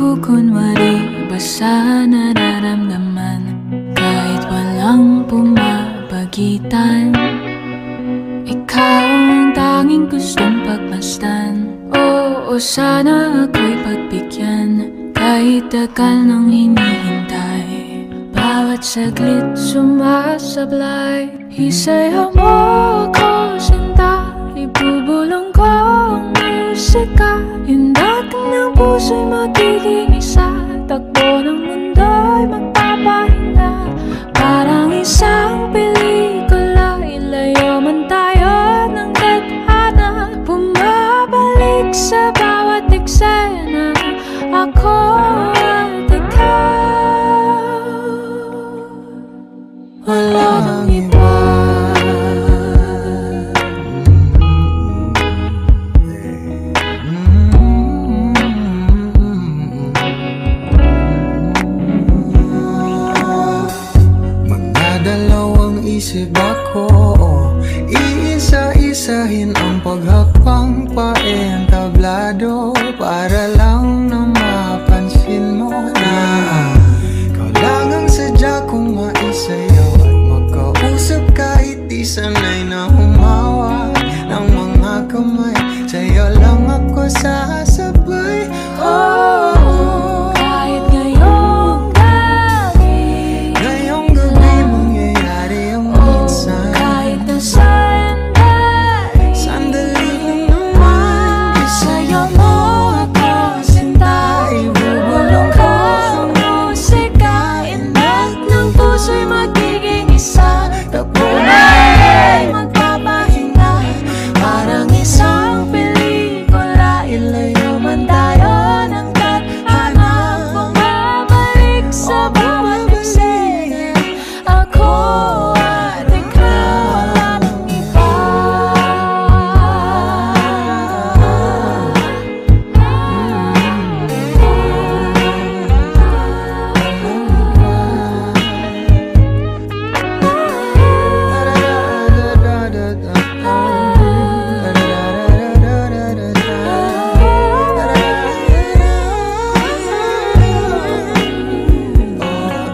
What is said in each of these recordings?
ko kunwari basta nararamdaman kahit walang pumapagitan. Ikaw ang tanging gustong pagmasdan. Oo, sana ako'y pagbigyan kahit tagal nang hinihintay. Bawat saglit sumasablay, isayaw mo ako sinta. Ibubulong ko ang musika, hindak ng puso'y magiging isa. Takbo ng mundo'y magpapahinga, parang isang pelikula. Ilayo man tayo ng tadhana, bumabalik sa bawat eksena. Ako at ikaw, walang iba. Isip ako, iisa-isahin ang paghakbang paentablado para lang na mapansin mo na ikaw lang ang sadya kong maisayaw at magkausap kahit di sanay na humawak ng mga kamay. Sa'yo lang ako sasabay. Oh, kahit ngayong gabi, ngayong gabi mangyayari ang minsan. kahit na sandali, Sandali lang naman, isayaw mo ako sinta. Ibubulong ko ang musika, indak ng puso'y magiging isa. Takbo na ay magpapahinga, parang isang pelikula. Ilayo man tayo ng tadhana, bumabalik sa bawat eksena. Ako at ikaw, walang iba.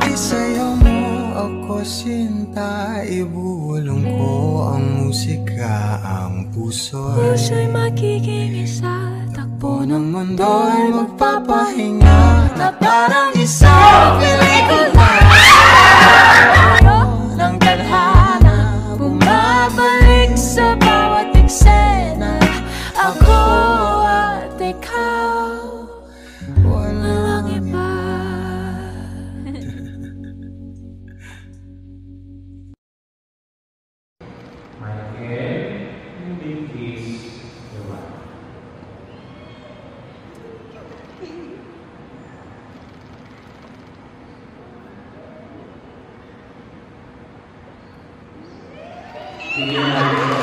Isayaw mo ako sinta, ibubulong ko ang musika, ang puso'y Puso'y magiging isa. Takbo ng ng mundo'y magpapahinga na parang isang pelikula. tayo ng tadhana, bumabalik sa bawat eksena. Ako at ikaw, walang iba. Michael, hindi please diba? Bigyan natin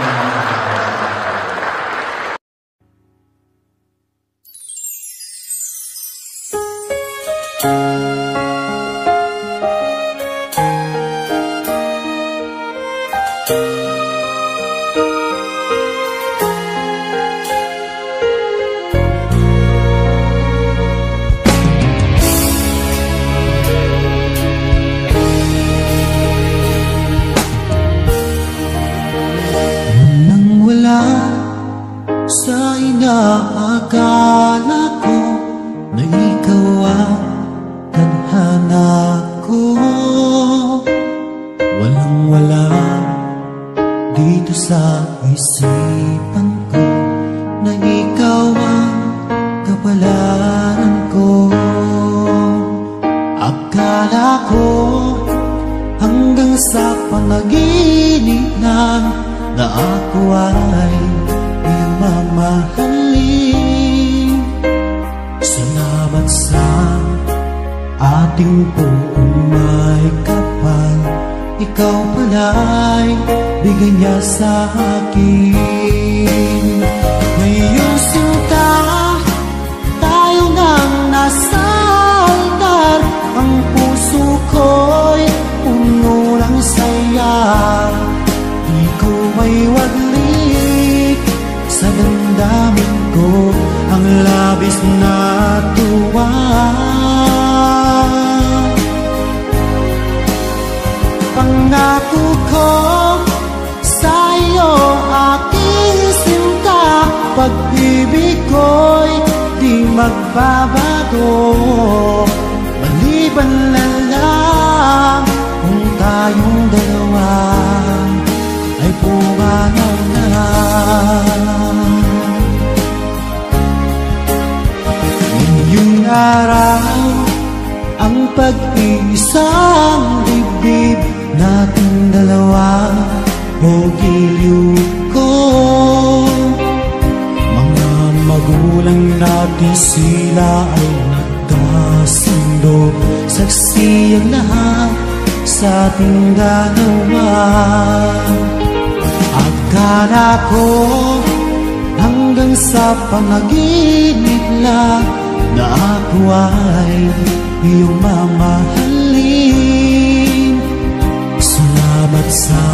Nang wala sa inaakala ko na ikaw ang tadhana ko, walang wala dito sa isipan ko na ikaw ang kapalaran ko. Akala ko hanggang sa panaginip na ako ay iyong mamahalin. Salamat sa ating buong may kapal, ikaw pala'y bigay niya sa akin. Ngayong sinta, tayo nang nasa altar, ang puso ko'y puno ng saya. Di ko may waglik sa damdamin ko ang labis na tuwa. ko'y di magbabago, maliban na lang kung tayong dalawa ay pumanaw na. Ngayong araw ang pag-iisang dibdib nating dalawa o giliw ko. Mga magulang natin sila ay nagkasundo, saksi ang lahat sa ating dalawa. Akala ko hanggang sa panaginip lang na ako ay iyong mamahalin. Salamat sa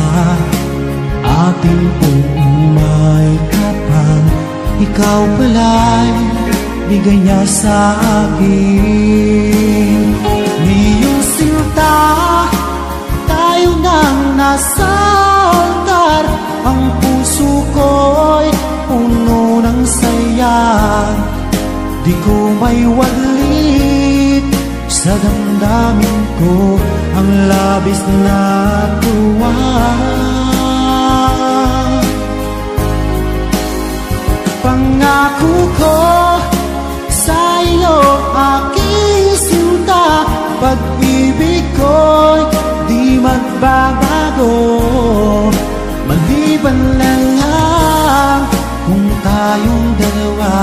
ating umay kapag ikaw pala'y bigay niya sa akin. Ngayong sinta tayo nang nasa altar, ang puso ko'y puno ng saya. Di ko may walit sa damdamin ko ang labis na tuwa. Pangako ko sa iyo aking sinta, pag-ibig ko'y di magbabago, maliban na lang kung tayong dalawa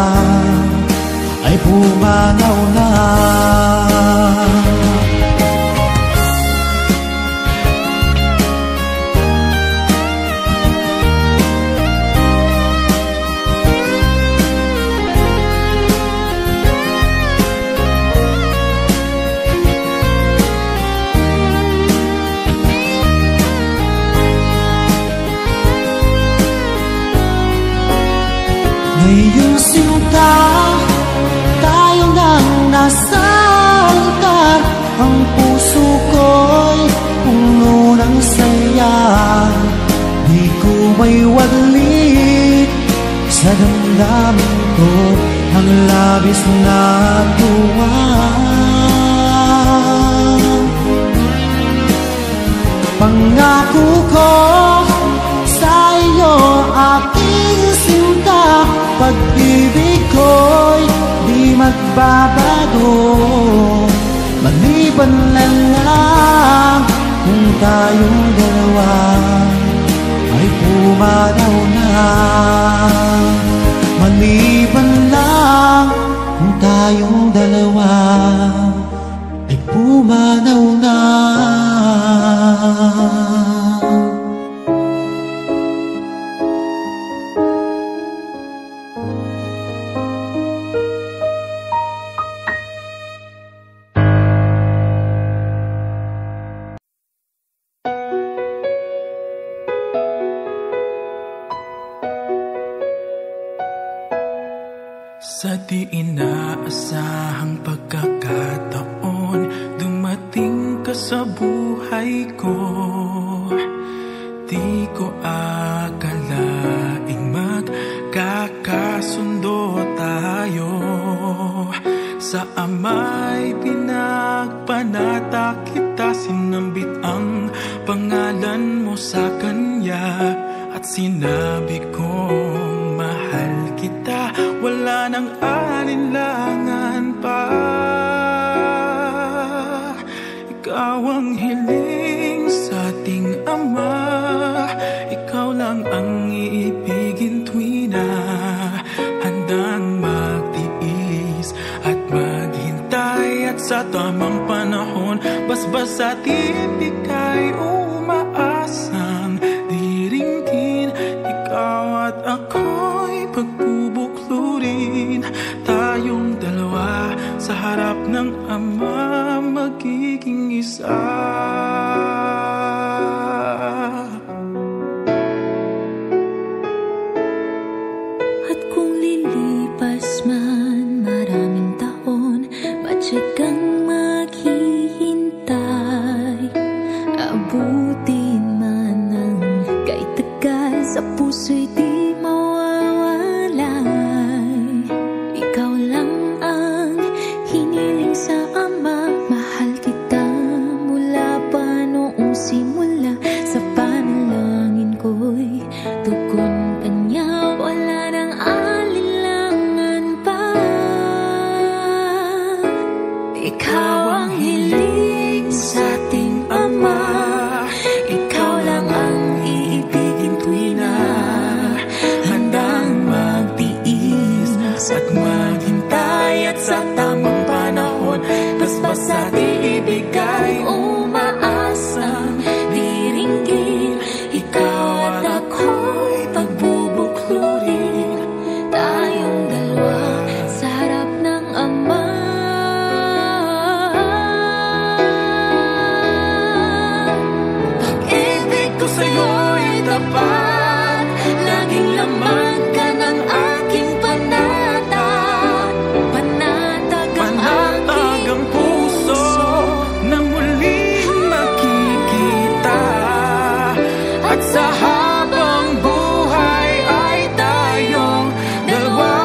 ay pumanaw na. Ngayong sinta tayo nang nasa altar, ang puso ko'y puno ng saya. Di ko may walit sa damdamin ko ang labis na tuwa. Pangako ko sa iyo aking sinta, pag-ibig ko'y di magbabago, maliban na lang kung tayong dalawa ay pumanaw na. Maliban lang kung tayong dalawa ay pumanaw na. Sa di inaasahang pagkakataon, dumating ka sa buhay ko. Di ko akalaing magkakasundo tayo. Sa ama'y pinagpanata kita, sinambit ang pangalan mo sa kanya, at sinabi kong mahal kita, wala nang alinlangan pa. Ikaw ang hiling sa ating Ama, ikaw lang ang iibigin tuwi na handang magtiis at maghintay, at sa tamang panahon basbas at ibigay umaasang diringgin. Ikaw at ako'y pagbubuklurin, tayong dalawa sa harap ng Ama magiging isa. At kung lilipas man maraming taon, patsyag kang maghihintay. Abutin man ang kay tagal, sa puso'y di mawawalay. ikaw ang hiling sa ating Ama. Ikaw lang ang iibigin tuwi na handang magtiis at maghintay, at sa tamang panahon basbas at iibigay. Umaasang diringgin, ikaw at ako'y pagbubuklurin, tayong dalawa sa harap ng Ama. Pag-ibig ko sa'yo'y tapat, laging laman ka ng aking panatag. Panatag ang aking puso na muling makikita, at sa habang buhay ay tayong dalawa.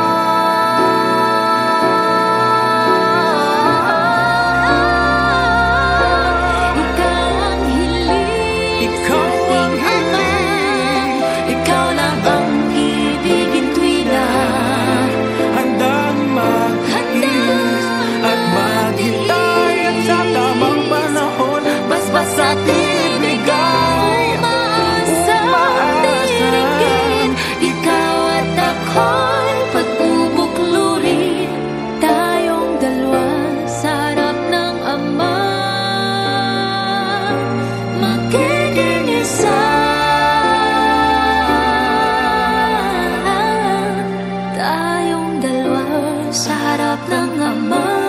Ikaw ang hiling, Ikaw ang hiling, ikaw lang ang ibigin tuwi na handang mag-iis at maghintay, at sa tamang panahon basbas at ibigay. umaasang diringgin, ikaw at ako'y pagbubuklurin, tayong dalawa sa harap ng Ama. Magiging isa, tayong dalawa sa harap ng Ama.